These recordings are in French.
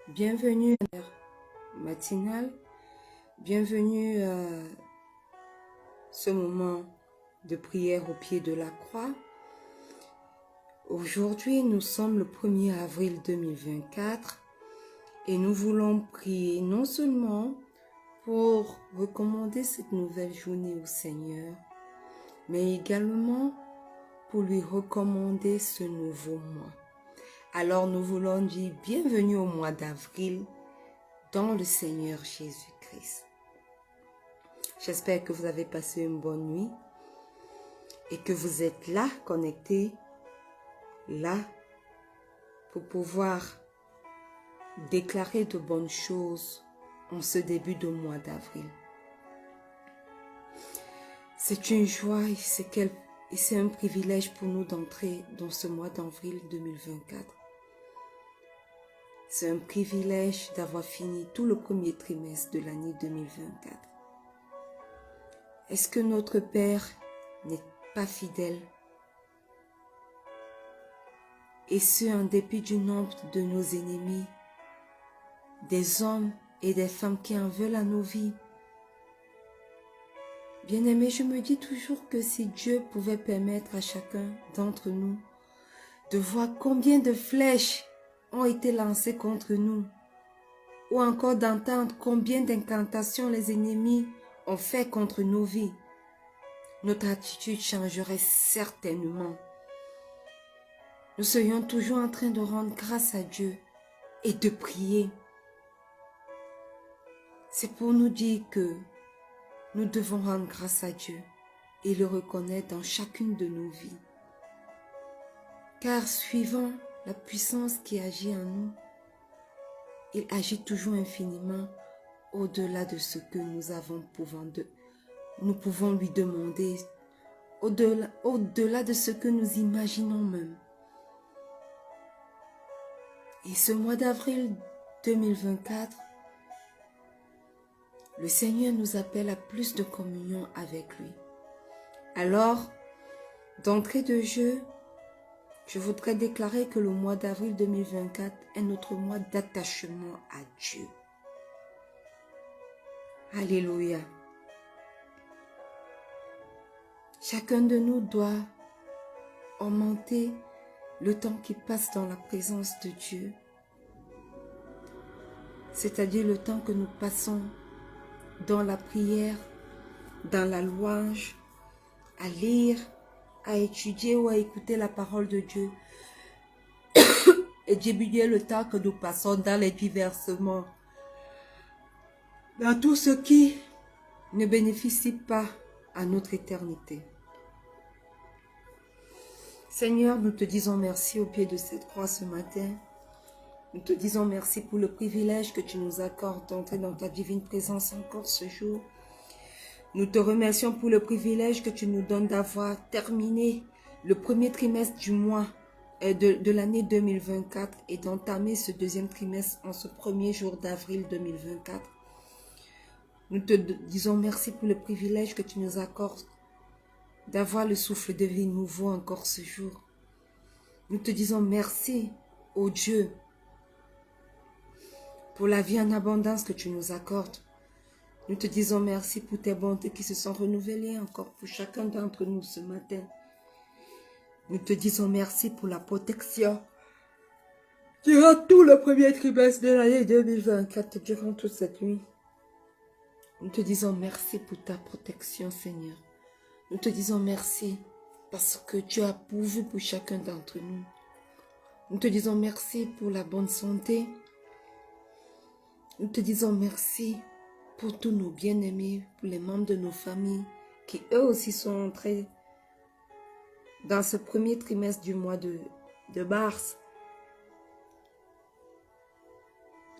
Bienvenue à l'heure matinale, bienvenue à ce moment de prière au pied de la croix. Aujourd'hui, nous sommes le 1er avril 2024 et nous voulons prier non seulement pour recommander cette nouvelle journée au Seigneur, mais également pour lui recommander ce nouveau mois. Alors nous voulons dire bienvenue au mois d'avril dans le Seigneur Jésus-Christ. J'espère que vous avez passé une bonne nuit et que vous êtes là, connectés, là, pour pouvoir déclarer de bonnes choses en ce début de mois d'avril. C'est une joie et c'est un privilège pour nous d'entrer dans ce mois d'avril 2024. C'est un privilège d'avoir fini tout le premier trimestre de l'année 2024. Est-ce que notre Père n'est pas fidèle? Et ce, en dépit du nombre de nos ennemis, des hommes et des femmes qui en veulent à nos vies. Bien-aimé, je me dis toujours que si Dieu pouvait permettre à chacun d'entre nous de voir combien de flèches ont été lancées contre nous, ou encore d'entendre combien d'incantations les ennemis ont fait contre nos vies, notre attitude changerait certainement. Nous serions toujours en train de rendre grâce à Dieu et de prier. C'est pour nous dire que nous devons rendre grâce à Dieu et le reconnaître dans chacune de nos vies. Car suivant la puissance qui agit en nous, il agit toujours infiniment au-delà de ce que nous pouvons lui demander, au-delà de ce que nous imaginons même. Et ce mois d'avril 2024, le Seigneur nous appelle à plus de communion avec lui. Alors, d'entrée de jeu, je voudrais déclarer que le mois d'avril 2024 est notre mois d'attachement à Dieu. Alléluia. Chacun de nous doit augmenter le temps qui passe dans la présence de Dieu. C'est-à-dire le temps que nous passons dans la prière, dans la louange, à lire, à étudier ou à écouter la parole de Dieu. Et diminuer le temps que nous passons dans les diversements, dans tout ce qui ne bénéficie pas à notre éternité. Seigneur, nous te disons merci au pied de cette croix ce matin. Nous te disons merci pour le privilège que tu nous accordes d'entrer dans ta divine présence encore ce jour. Nous te remercions pour le privilège que tu nous donnes d'avoir terminé le premier trimestre du mois de l'année 2024 et d'entamer ce deuxième trimestre en ce premier jour d'avril 2024. Nous te disons merci pour le privilège que tu nous accordes d'avoir le souffle de vie nouveau encore ce jour. Nous te disons merci, ô Dieu, pour la vie en abondance que tu nous accordes. Nous te disons merci pour tes bontés qui se sont renouvelées encore pour chacun d'entre nous ce matin. Nous te disons merci pour la protection durant tout le premier trimestre de l'année 2024, durant toute cette nuit. Nous te disons merci pour ta protection, Seigneur. Nous te disons merci parce que tu as pourvu pour chacun d'entre nous. Nous te disons merci pour la bonne santé. Nous te disons merci pour tous nos bien-aimés, pour les membres de nos familles qui eux aussi sont entrés dans ce premier trimestre du mois de mars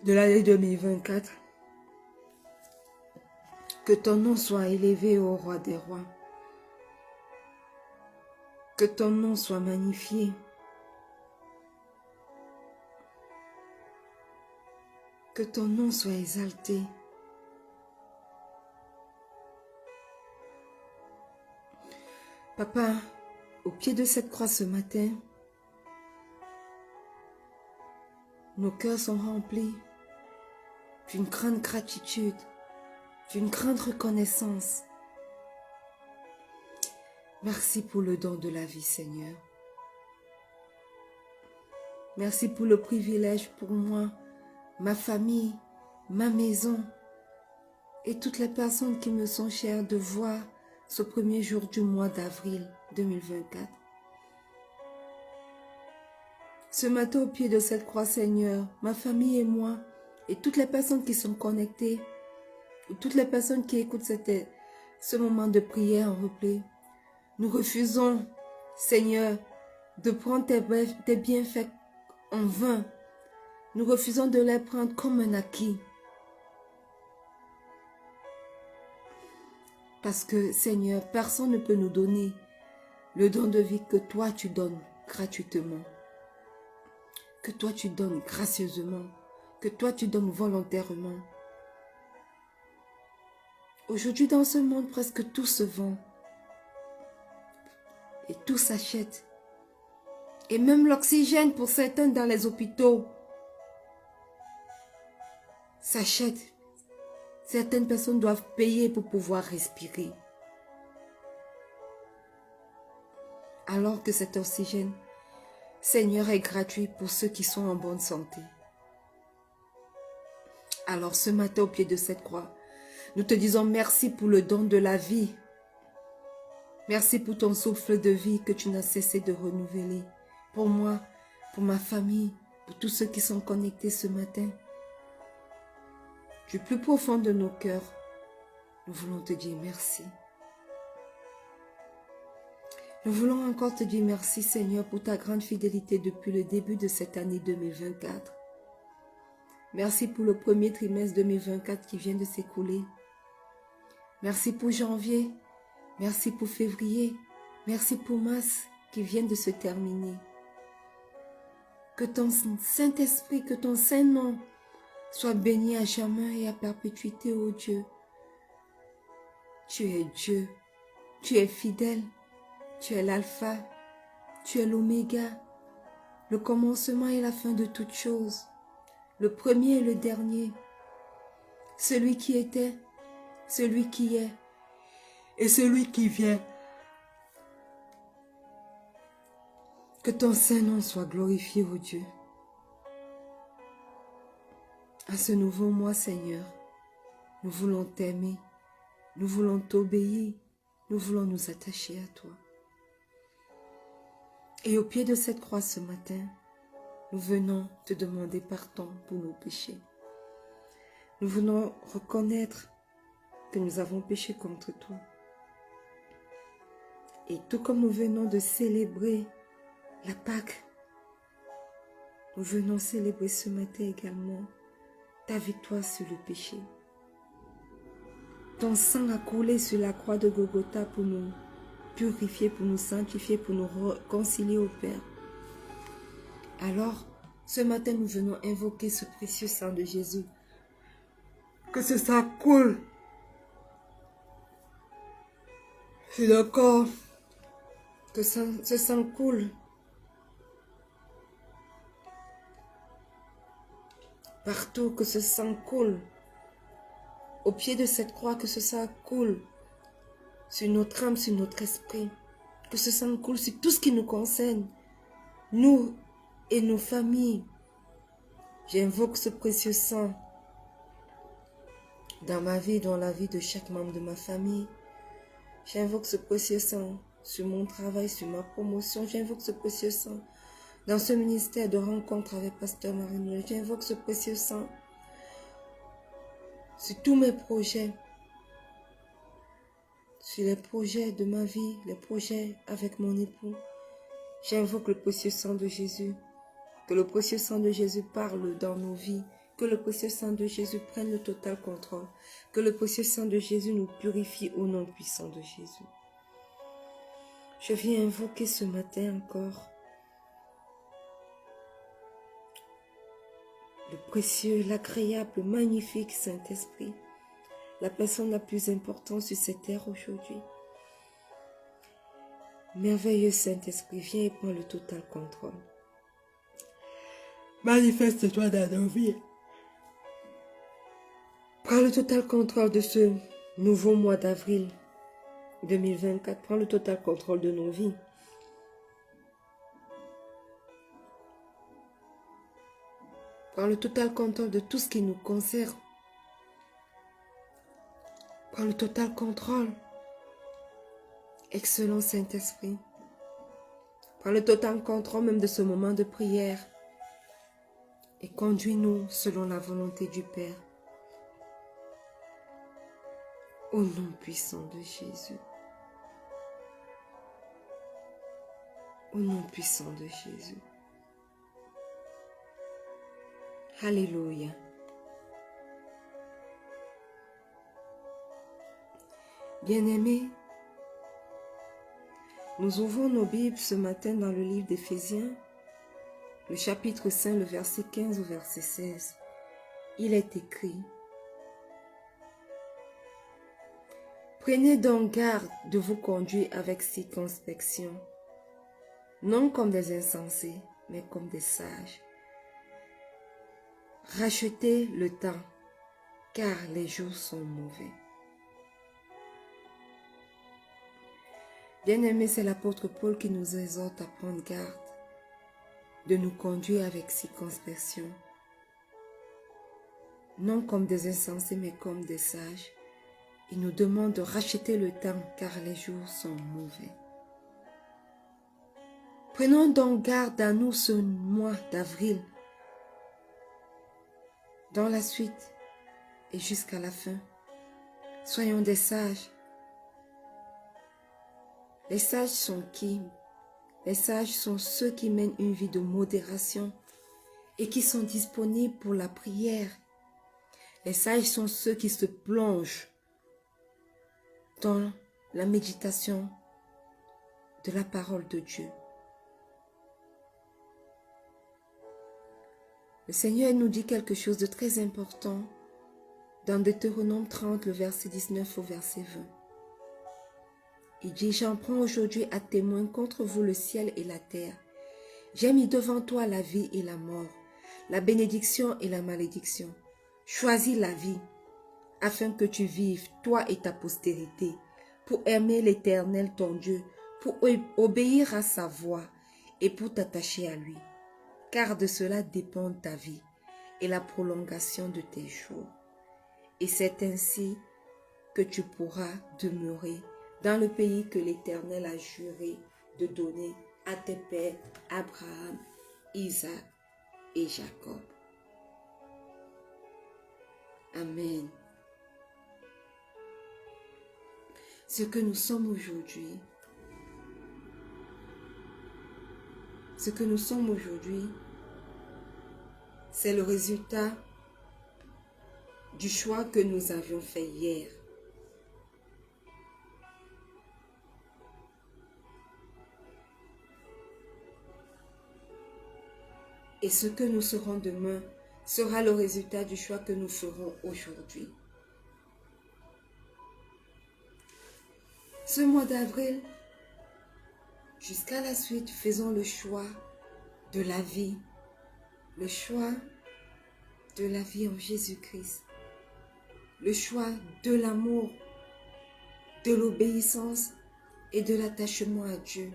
de l'année 2024. Que ton nom soit élevé, ô roi des rois. Que ton nom soit magnifié. Que ton nom soit exalté. Papa, au pied de cette croix ce matin, nos cœurs sont remplis d'une grande gratitude, d'une grande reconnaissance. Merci pour le don de la vie, Seigneur. Merci pour le privilège pour moi, ma famille, ma maison et toutes les personnes qui me sont chères de voir ce premier jour du mois d'avril 2024. Ce matin au pied de cette croix, Seigneur, ma famille et moi, et toutes les personnes qui sont connectées, ou toutes les personnes qui écoutent ce moment de prière en replay, nous refusons, Seigneur, de prendre tes bienfaits en vain. Nous refusons de les prendre comme un acquis. Parce que, Seigneur, personne ne peut nous donner le don de vie que toi tu donnes gratuitement. Que toi tu donnes gracieusement. Que toi tu donnes volontairement. Aujourd'hui, dans ce monde, presque tout se vend. Et tout s'achète. Et même l'oxygène pour certains dans les hôpitaux s'achète. Certaines personnes doivent payer pour pouvoir respirer. Alors que cet oxygène, Seigneur, est gratuit pour ceux qui sont en bonne santé. Alors ce matin au pied de cette croix, nous te disons merci pour le don de la vie. Merci pour ton souffle de vie que tu n'as cessé de renouveler. Pour moi, pour ma famille, pour tous ceux qui sont connectés ce matin. Du plus profond de nos cœurs, nous voulons te dire merci. Nous voulons encore te dire merci, Seigneur, pour ta grande fidélité depuis le début de cette année 2024. Merci pour le premier trimestre 2024 qui vient de s'écouler. Merci pour janvier. Merci pour février. Merci pour mars qui vient de se terminer. Que ton Saint-Esprit, que ton Saint-Nom soit béni à jamais et à perpétuité, ô Dieu. Tu es Dieu. Tu es fidèle. Tu es l'alpha. Tu es l'oméga. Le commencement et la fin de toutes choses. Le premier et le dernier. Celui qui était, celui qui est et celui qui vient. Que ton Saint-Nom soit glorifié, ô Dieu. À ce nouveau mois, Seigneur, nous voulons t'aimer, nous voulons t'obéir, nous voulons nous attacher à toi. Et au pied de cette croix ce matin, nous venons te demander pardon pour nos péchés. Nous venons reconnaître que nous avons péché contre toi. Et tout comme nous venons de célébrer la Pâque, nous venons célébrer ce matin également ta victoire sur le péché. Ton sang a coulé sur la croix de Golgotha pour nous purifier, pour nous sanctifier, pour nous réconcilier au Père. Alors, ce matin, nous venons invoquer ce précieux sang de Jésus. Que ce sang coule sur le corps. Que ce sang coule partout, que ce sang coule au pied de cette croix, que ce sang coule sur notre âme, sur notre esprit, que ce sang coule sur tout ce qui nous concerne, nous et nos familles. J'invoque ce précieux sang dans ma vie, dans la vie de chaque membre de ma famille. J'invoque ce précieux sang sur mon travail, sur ma promotion. J'invoque ce précieux sang dans ce ministère de rencontre avec Pasteur Marie-Noël. J'invoque ce précieux sang sur tous mes projets, sur les projets de ma vie, les projets avec mon époux. J'invoque le précieux sang de Jésus. Que le précieux sang de Jésus parle dans nos vies. Que le précieux sang de Jésus prenne le total contrôle. Que le précieux sang de Jésus nous purifie au nom puissant de Jésus. Je viens invoquer ce matin encore le précieux, l'agréable, le magnifique Saint-Esprit, la personne la plus importante sur cette terre aujourd'hui. Merveilleux Saint-Esprit, viens et prends le total contrôle. Manifeste-toi dans nos vies. Prends le total contrôle de ce nouveau mois d'avril 2024. Prends le total contrôle de nos vies. Prends le total contrôle de tout ce qui nous concerne. Prends le total contrôle. Excellent Saint-Esprit. Prends le total contrôle même de ce moment de prière. Et conduis-nous selon la volonté du Père. Au nom puissant de Jésus. Au nom puissant de Jésus. Alléluia. Bien-aimés, nous ouvrons nos Bibles ce matin dans le livre d'Éphésiens, le chapitre 5, le verset 15 au verset 16. Il est écrit: Prenez donc garde de vous conduire avec circonspection, non comme des insensés, mais comme des sages. Rachetez le temps, car les jours sont mauvais. Bien-aimés, c'est l'apôtre Paul qui nous exhorte à prendre garde, de nous conduire avec circonspection, non comme des insensés, mais comme des sages. Il nous demande de racheter le temps, car les jours sont mauvais. Prenons donc garde à nous ce mois d'avril, dans la suite et jusqu'à la fin. Soyons des sages. Les sages sont qui? Les sages sont ceux qui mènent une vie de modération et qui sont disponibles pour la prière. Les sages sont ceux qui se plongent dans la méditation de la parole de Dieu. Le Seigneur nous dit quelque chose de très important dans Deutéronome 30, le verset 19 au verset 20. Il dit: J'en prends aujourd'hui à témoin contre vous le ciel et la terre. J'ai mis devant toi la vie et la mort, la bénédiction et la malédiction. Choisis la vie, afin que tu vives, toi et ta postérité, pour aimer l'Éternel ton Dieu, pour obéir à sa voix et pour t'attacher à lui. Car de cela dépend ta vie et la prolongation de tes jours. Et c'est ainsi que tu pourras demeurer dans le pays que l'Éternel a juré de donner à tes pères Abraham, Isaac et Jacob. Amen. Ce que nous sommes aujourd'hui, c'est le résultat du choix que nous avions fait hier. Et ce que nous serons demain sera le résultat du choix que nous ferons aujourd'hui. Ce mois d'avril, jusqu'à la suite, faisons le choix de la vie. Le choix de la vie en Jésus-Christ. Le choix de l'amour, de l'obéissance et de l'attachement à Dieu.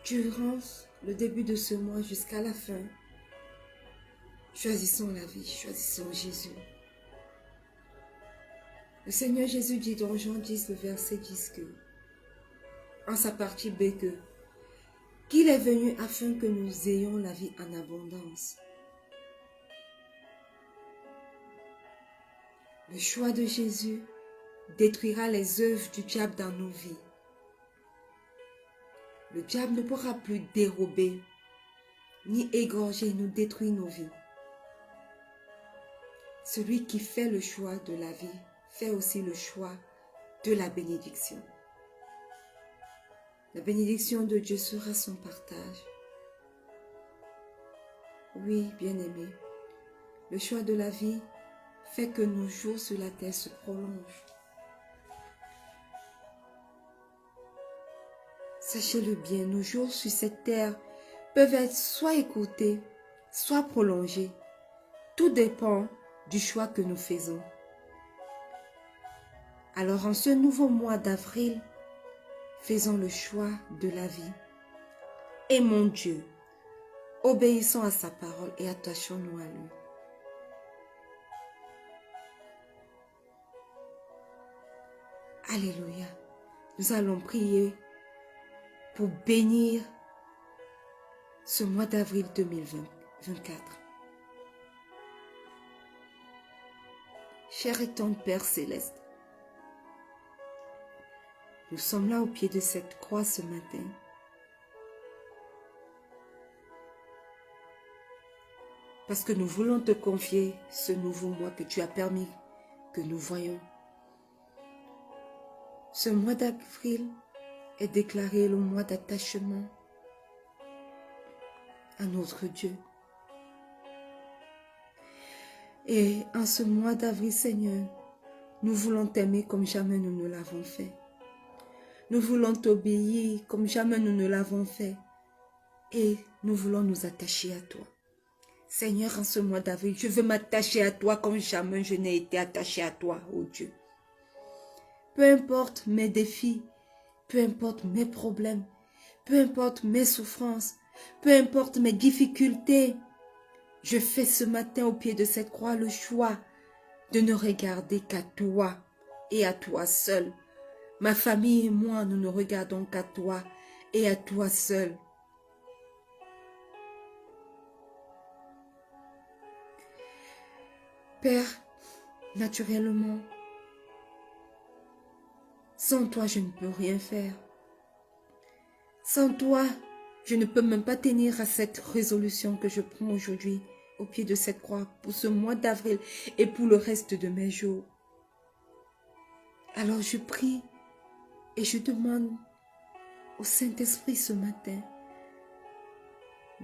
Durant le début de ce mois jusqu'à la fin, choisissons la vie, choisissons Jésus. Le Seigneur Jésus dit dans Jean 10, le verset 10 que, en sa partie B, qu'il est venu afin que nous ayons la vie en abondance. Le choix de Jésus détruira les œuvres du diable dans nos vies. Le diable ne pourra plus dérober, ni égorger, nous détruire nos vies. Celui qui fait le choix de la vie fait aussi le choix de la bénédiction. La bénédiction de Dieu sera son partage. Oui, bien-aimé, le choix de la vie fait que nos jours sur la terre se prolongent. Sachez-le bien, nos jours sur cette terre peuvent être soit écourtés, soit prolongés. Tout dépend du choix que nous faisons. Alors en ce nouveau mois d'avril, faisons le choix de la vie. Aimons Dieu, obéissons à sa parole et attachons-nous à lui. Alléluia. Nous allons prier pour bénir ce mois d'avril 2024. Cher et tendre Père Céleste, nous sommes là au pied de cette croix ce matin. Parce que nous voulons te confier ce nouveau mois que tu as permis que nous voyions. Ce mois d'avril est déclaré le mois d'attachement à notre Dieu. Et en ce mois d'avril, Seigneur, nous voulons t'aimer comme jamais nous ne l'avons fait. Nous voulons t'obéir comme jamais nous ne l'avons fait. Et nous voulons nous attacher à toi. Seigneur, en ce mois d'avril, je veux m'attacher à toi comme jamais je n'ai été attaché à toi, oh Dieu. Peu importe mes défis, peu importe mes problèmes, peu importe mes souffrances, peu importe mes difficultés, je fais ce matin au pied de cette croix le choix de ne regarder qu'à toi et à toi seul. Ma famille et moi, nous ne regardons qu'à toi et à toi seul. Père, naturellement, sans toi, je ne peux rien faire. Sans toi, je ne peux même pas tenir à cette résolution que je prends aujourd'hui au pied de cette croix pour ce mois d'avril et pour le reste de mes jours. Alors je prie et je demande au Saint-Esprit ce matin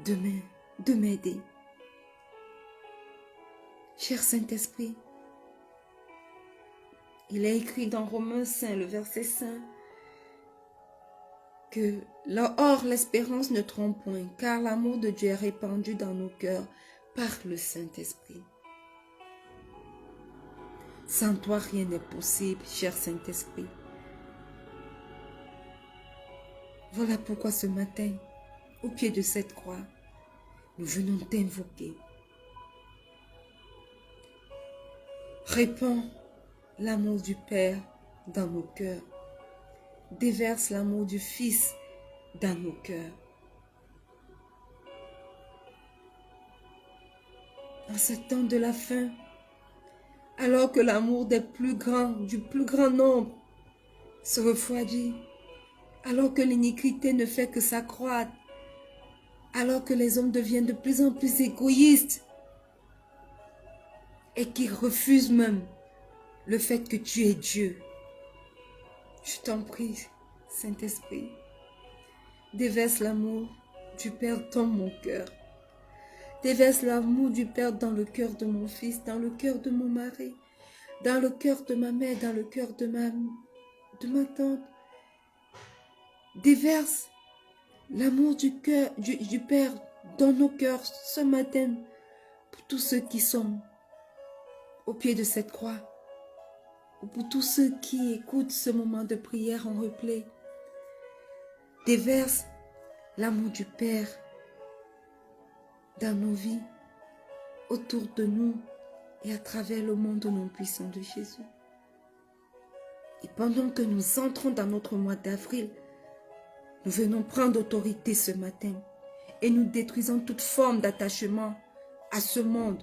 de m'aider. Cher Saint-Esprit, il est écrit dans Romains 5, le verset 5, que or l'espérance ne trompe point, car l'amour de Dieu est répandu dans nos cœurs par le Saint-Esprit. Sans toi, rien n'est possible, cher Saint-Esprit. Voilà pourquoi ce matin, au pied de cette croix, nous venons t'invoquer. Répands l'amour du Père dans nos cœurs. Déverse l'amour du Fils dans nos cœurs. En ce temps de la fin, alors que l'amour du plus grand nombre se refroidit, alors que l'iniquité ne fait que s'accroître, alors que les hommes deviennent de plus en plus égoïstes et qui refusent même le fait que tu es Dieu. Je t'en prie, Saint-Esprit, déverse l'amour du Père dans mon cœur. Déverse l'amour du Père dans le cœur de mon fils, dans le cœur de mon mari, dans le cœur de ma mère, dans le cœur de ma tante. Déverse l'amour du Père dans nos cœurs ce matin pour tous ceux qui sont au pied de cette croix, ou pour tous ceux qui écoutent ce moment de prière en replay. Déverse l'amour du Père dans nos vies, autour de nous et à travers le monde au nom puissant de Jésus. Et pendant que nous entrons dans notre mois d'avril, nous venons prendre autorité ce matin et nous détruisons toute forme d'attachement à ce monde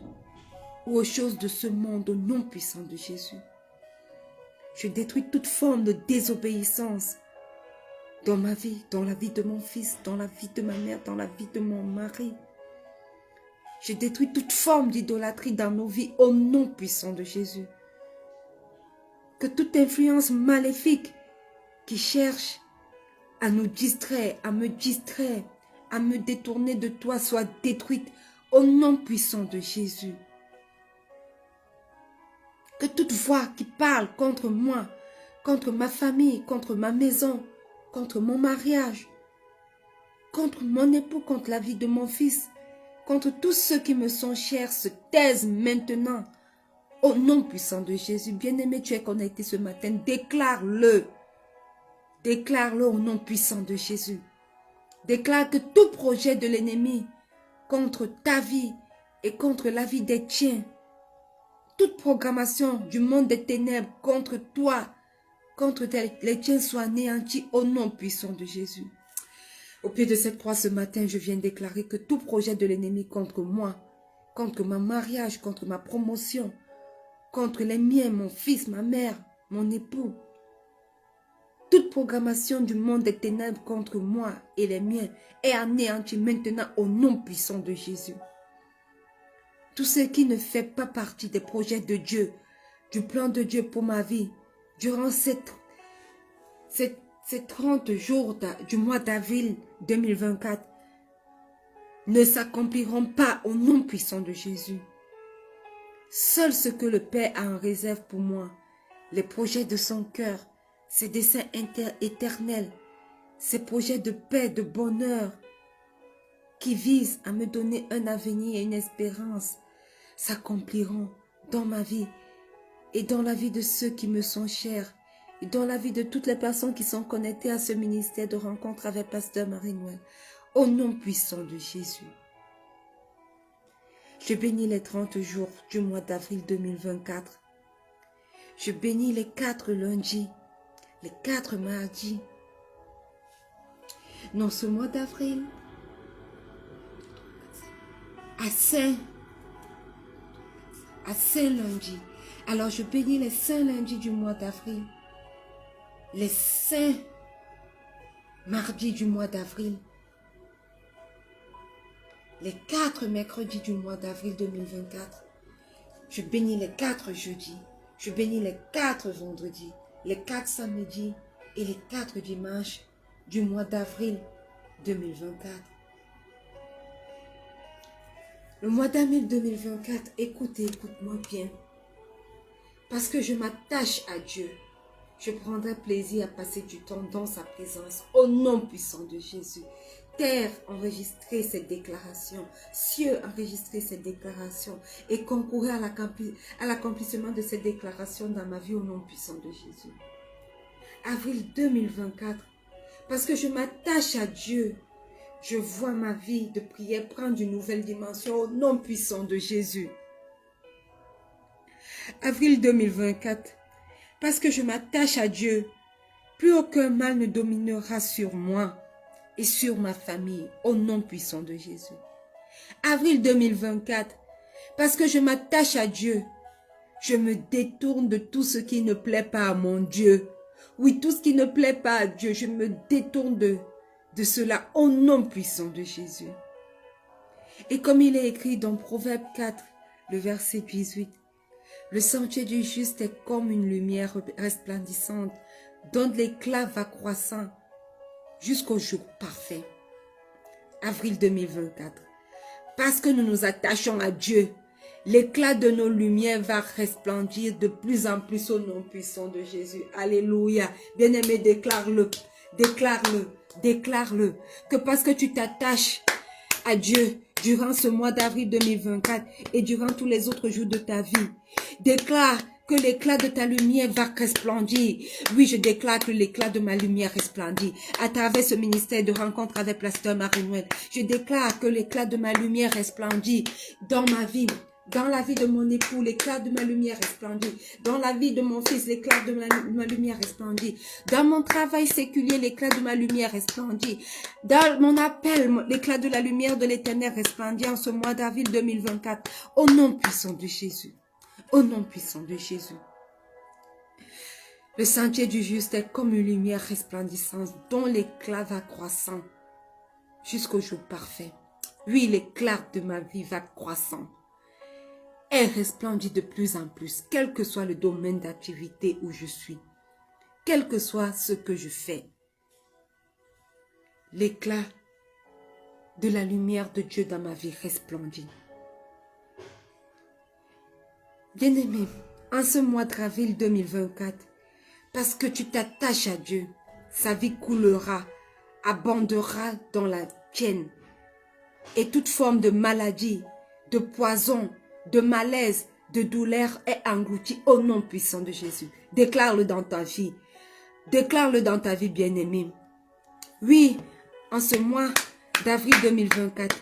ou aux choses de ce monde au nom puissant de Jésus. Je détruis toute forme de désobéissance dans ma vie, dans la vie de mon fils, dans la vie de ma mère, dans la vie de mon mari. Je détruis toute forme d'idolâtrie dans nos vies au nom puissant de Jésus. Que toute influence maléfique qui cherche à nous distraire, à me détourner de toi, soit détruite au nom puissant de Jésus. Que toute voix qui parle contre moi, contre ma famille, contre ma maison, contre mon mariage, contre mon époux, contre la vie de mon fils, contre tous ceux qui me sont chers, se taisent maintenant. Au nom puissant de Jésus, bien-aimé, tu es connecté ce matin, déclare-le. Déclare-le au nom puissant de Jésus. Déclare que tout projet de l'ennemi contre ta vie et contre la vie des tiens, toute programmation du monde des ténèbres contre toi, contre les tiens soit anéantie au nom puissant de Jésus. Au pied de cette croix ce matin, je viens déclarer que tout projet de l'ennemi contre moi, contre mon mariage, contre ma promotion, contre les miens, mon fils, ma mère, mon époux, toute programmation du monde des ténèbres contre moi et les miens est anéantie maintenant au nom puissant de Jésus. Tout ce qui ne fait pas partie des projets de Dieu, du plan de Dieu pour ma vie, durant ces 30 jours du mois d'avril 2024, ne s'accompliront pas au nom puissant de Jésus. Seul ce que le Père a en réserve pour moi, les projets de son cœur, ses desseins éternels, ses projets de paix, de bonheur, qui visent à me donner un avenir et une espérance, s'accompliront dans ma vie et dans la vie de ceux qui me sont chers et dans la vie de toutes les personnes qui sont connectées à ce ministère de rencontre avec Pasteur Marie-Noël. Au nom puissant de Jésus. Je bénis les 30 jours du mois d'avril 2024. Je bénis les 4 lundis, les 4 mardis. Dans ce mois d'avril, à Saint lundi. Alors je bénis les saints lundis du mois d'avril, les saints mardis du mois d'avril, les 4 mercredis du mois d'avril 2024. Je bénis les 4 jeudis, je bénis les 4 vendredis, les 4 samedis et les 4 dimanches du mois d'avril 2024. Le mois d'avril 2024, écoute-moi bien. Parce que je m'attache à Dieu, je prendrai plaisir à passer du temps dans sa présence, au nom puissant de Jésus. Terre, enregistrez cette déclaration. Cieux, enregistrez cette déclaration. Et concourez à l'accomplissement de cette déclaration dans ma vie, au nom puissant de Jésus. Avril 2024, parce que je m'attache à Dieu, je vois ma vie de prière prendre une nouvelle dimension au nom puissant de Jésus. Avril 2024, parce que je m'attache à Dieu, plus aucun mal ne dominera sur moi et sur ma famille, au nom puissant de Jésus. Avril 2024, parce que je m'attache à Dieu, je me détourne de tout ce qui ne plaît pas à mon Dieu. Oui, tout ce qui ne plaît pas à Dieu, je me détourne de cela au nom puissant de Jésus. Et comme il est écrit dans Proverbe 4, le verset 18, le sentier du juste est comme une lumière resplendissante, dont l'éclat va croissant jusqu'au jour parfait. Avril 2024. Parce que nous nous attachons à Dieu, l'éclat de nos lumières va resplendir de plus en plus au nom puissant de Jésus. Alléluia. Bien-aimé, déclare-le, déclare-le, déclare-le. Que parce que tu t'attaches à Dieu durant ce mois d'avril 2024 et durant tous les autres jours de ta vie, déclare que l'éclat de ta lumière va resplendir. Oui, je déclare que l'éclat de ma lumière resplendit. À travers ce ministère de rencontre avec Pasteur Marie-Noël, je déclare que l'éclat de ma lumière resplendit dans ma vie. Dans la vie de mon époux, l'éclat de ma lumière resplendit. Dans la vie de mon fils, l'éclat de ma lumière resplendit. Dans mon travail séculier, l'éclat de ma lumière resplendit. Dans mon appel, l'éclat de la lumière de l'Éternel resplendit en ce mois d'avril 2024. Au nom puissant de Jésus. Au nom puissant de Jésus. Le sentier du juste est comme une lumière resplendissante dont l'éclat va croissant jusqu'au jour parfait. Oui, l'éclat de ma vie va croissant. Elle resplendit de plus en plus, quel que soit le domaine d'activité où je suis, quel que soit ce que je fais. l'éclat de la lumière de Dieu dans ma vie resplendit. Bien-aimé, en ce mois d'avril 2024, parce que tu t'attaches à Dieu, sa vie coulera, abondera dans la tienne. Et toute forme de maladie, de poison, de malaise, de douleur est engloutie au nom puissant de Jésus. Déclare-le dans ta vie. Déclare-le dans ta vie, bien-aimé. Oui, en ce mois d'avril 2024,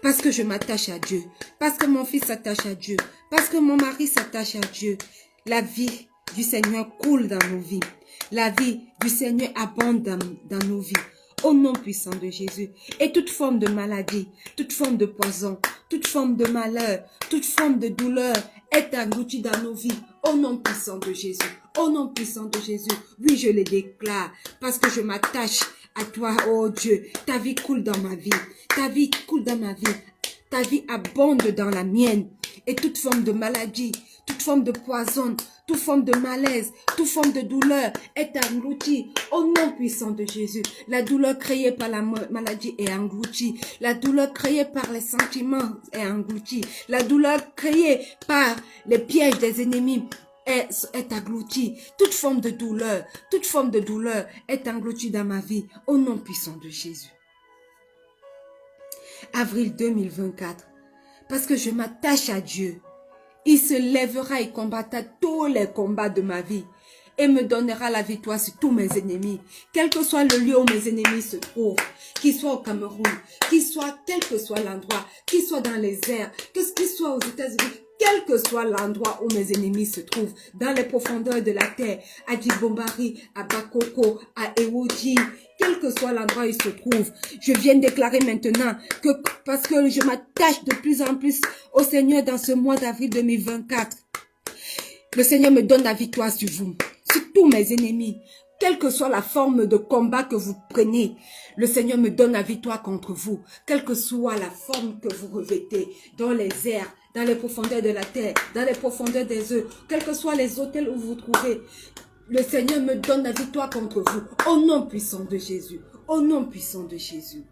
parce que je m'attache à Dieu, parce que mon fils s'attache à Dieu, parce que mon mari s'attache à Dieu, la vie du Seigneur coule dans nos vies. La vie du Seigneur abonde dans nos vies. Au nom puissant de Jésus. Et toute forme de maladie, toute forme de poison, toute forme de malheur, toute forme de douleur est engloutie dans nos vies. Au nom puissant de Jésus. Au nom puissant de Jésus. Oui, je le déclare parce que je m'attache à toi, oh Dieu. Ta vie coule dans ma vie. Ta vie coule dans ma vie. Ta vie abonde dans la mienne. Et toute forme de maladie, toute forme de poison, toute forme de malaise, toute forme de douleur est engloutie au nom puissant de Jésus. La douleur créée par la maladie est engloutie. La douleur créée par les sentiments est engloutie. La douleur créée par les pièges des ennemis est engloutie. Toute forme de douleur est engloutie dans ma vie au nom puissant de Jésus. Avril 2024, parce que je m'attache à Dieu. Il se lèvera et combattra tous les combats de ma vie et me donnera la victoire sur tous mes ennemis. Quel que soit le lieu où mes ennemis se trouvent, qu'ils soient au Cameroun, quel que soit l'endroit, qu'ils soient dans les airs, qu'ils soient aux États-Unis, quel que soit l'endroit où mes ennemis se trouvent, dans les profondeurs de la terre, à Djibombari, à Bakoko, à Ewoji, quel que soit l'endroit où ils se trouvent, je viens déclarer maintenant que parce que je m'attache de plus en plus au Seigneur dans ce mois d'avril 2024, le Seigneur me donne la victoire sur vous, sur tous mes ennemis. Quelle que soit la forme de combat que vous prenez, le Seigneur me donne la victoire contre vous. Quelle que soit la forme que vous revêtez, dans les airs, dans les profondeurs de la terre, dans les profondeurs des eaux, quels que soient les hôtels où vous vous trouvez, le Seigneur me donne la victoire contre vous. Au nom puissant de Jésus. Au nom puissant de Jésus.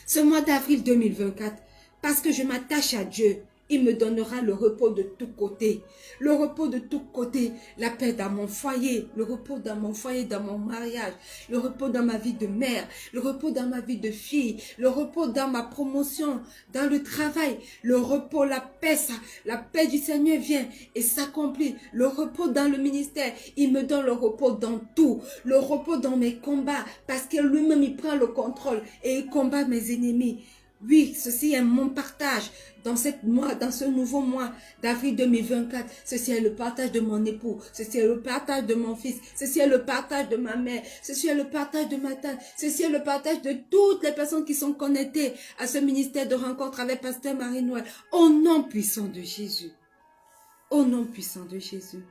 Ce mois d'avril 2024, parce que je m'attache à Dieu, il me donnera le repos de tous côtés. Le repos de tous côtés. La paix dans mon foyer. Le repos dans mon foyer, dans mon mariage. Le repos dans ma vie de mère. Le repos dans ma vie de fille. Le repos dans ma promotion. Dans le travail. Le repos, la paix, ça. La paix du Seigneur vient et s'accomplit. Le repos dans le ministère. Il me donne le repos dans tout. Le repos dans mes combats. Parce que lui-même, il prend le contrôle et il combat mes ennemis. Oui, ceci est mon partage dans ce nouveau mois d'avril 2024. Ceci est le partage de mon époux. Ceci est le partage de mon fils. Ceci est le partage de ma mère. Ceci est le partage de ma tante. Ceci est le partage de toutes les personnes qui sont connectées à ce ministère de rencontre avec Pasteur Marie-Noël. Au nom puissant de Jésus. Au nom puissant de Jésus.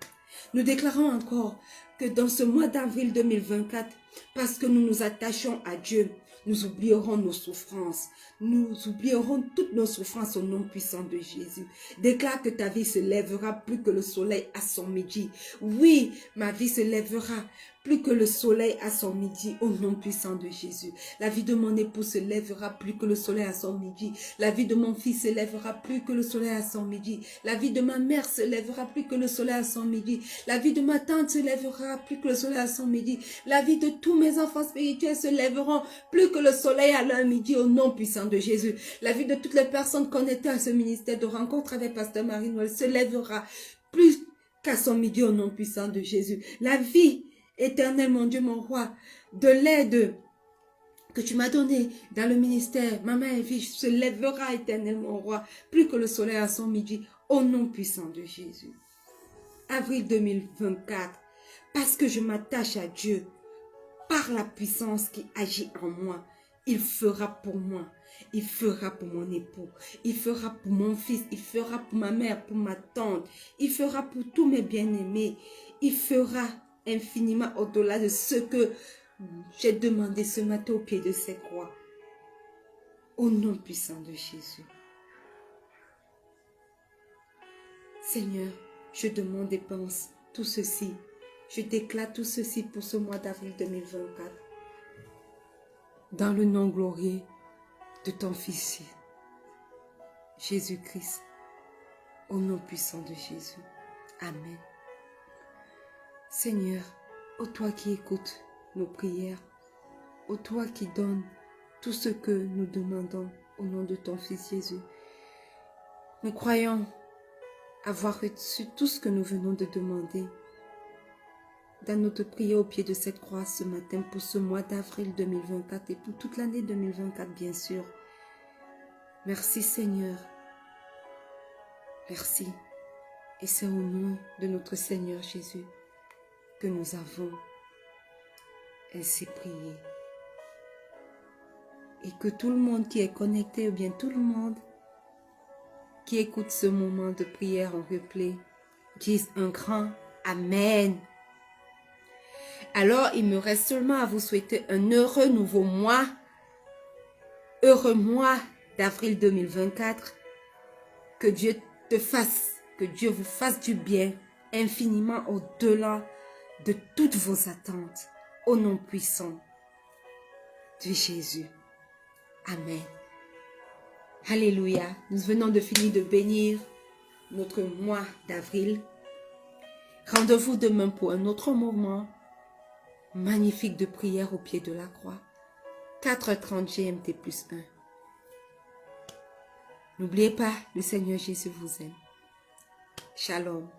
Nous déclarons encore que dans ce mois d'avril 2024, parce que nous nous attachons à Dieu, nous oublierons nos souffrances. Nous oublierons toutes nos souffrances au nom puissant de Jésus. Déclare que ta vie se lèvera plus que le soleil à son midi. Oui, ma vie se lèvera plus que le soleil à son midi au nom puissant de Jésus. La vie de mon époux se lèvera plus que le soleil à son midi. La vie de mon fils se lèvera plus que le soleil à son midi. La vie de ma mère se lèvera plus que le soleil à son midi. La vie de ma tante se lèvera plus que le soleil à son midi. La vie de tous mes enfants spirituels se lèveront plus que le soleil à leur midi au nom puissant de Jésus. La vie de toutes les personnes connectées à ce ministère de rencontre avec Pasteur Marie-Noël se lèvera plus qu'à son midi au nom puissant de Jésus. La vie éternelle, mon Dieu, mon roi, de l'aide que tu m'as donnée dans le ministère, ma mère et fille, se lèvera éternellement, mon roi, plus que le soleil à son midi, au nom puissant de Jésus. Avril 2024, parce que je m'attache à Dieu, par la puissance qui agit en moi, il fera pour moi, il fera pour mon époux, il fera pour mon fils, il fera pour ma mère, pour ma tante, il fera pour tous mes bien-aimés, il fera infiniment au-delà de ce que j'ai demandé ce matin au pied de ces croix. Au nom puissant de Jésus. Seigneur, je demande et pense tout ceci. Je déclare tout ceci pour ce mois d'avril 2024. dans le nom glorieux de ton Fils, Jésus-Christ, au nom puissant de Jésus. Amen. Seigneur, ô toi qui écoutes nos prières, ô toi qui donnes tout ce que nous demandons au nom de ton Fils Jésus, nous croyons avoir reçu tout ce que nous venons de demander dans notre prière au pied de cette croix ce matin pour ce mois d'avril 2024 et pour toute l'année 2024 bien sûr. Merci Seigneur. Merci. Et c'est au nom de notre Seigneur Jésus que nous avons ainsi prié. Et que tout le monde qui est connecté, ou bien tout le monde qui écoute ce moment de prière en replay, dise un grand Amen. Alors, il me reste seulement à vous souhaiter un heureux nouveau mois, heureux mois d'avril 2024. Que Dieu te fasse, que Dieu vous fasse du bien, infiniment au-delà de toutes vos attentes, au nom puissant de Jésus. Amen. Alléluia. Nous venons de finir de bénir notre mois d'avril. Rendez-vous demain pour un autre moment magnifique de prière au pied de la croix. 4h30 GMT plus 1. N'oubliez pas, le Seigneur Jésus vous aime. Shalom.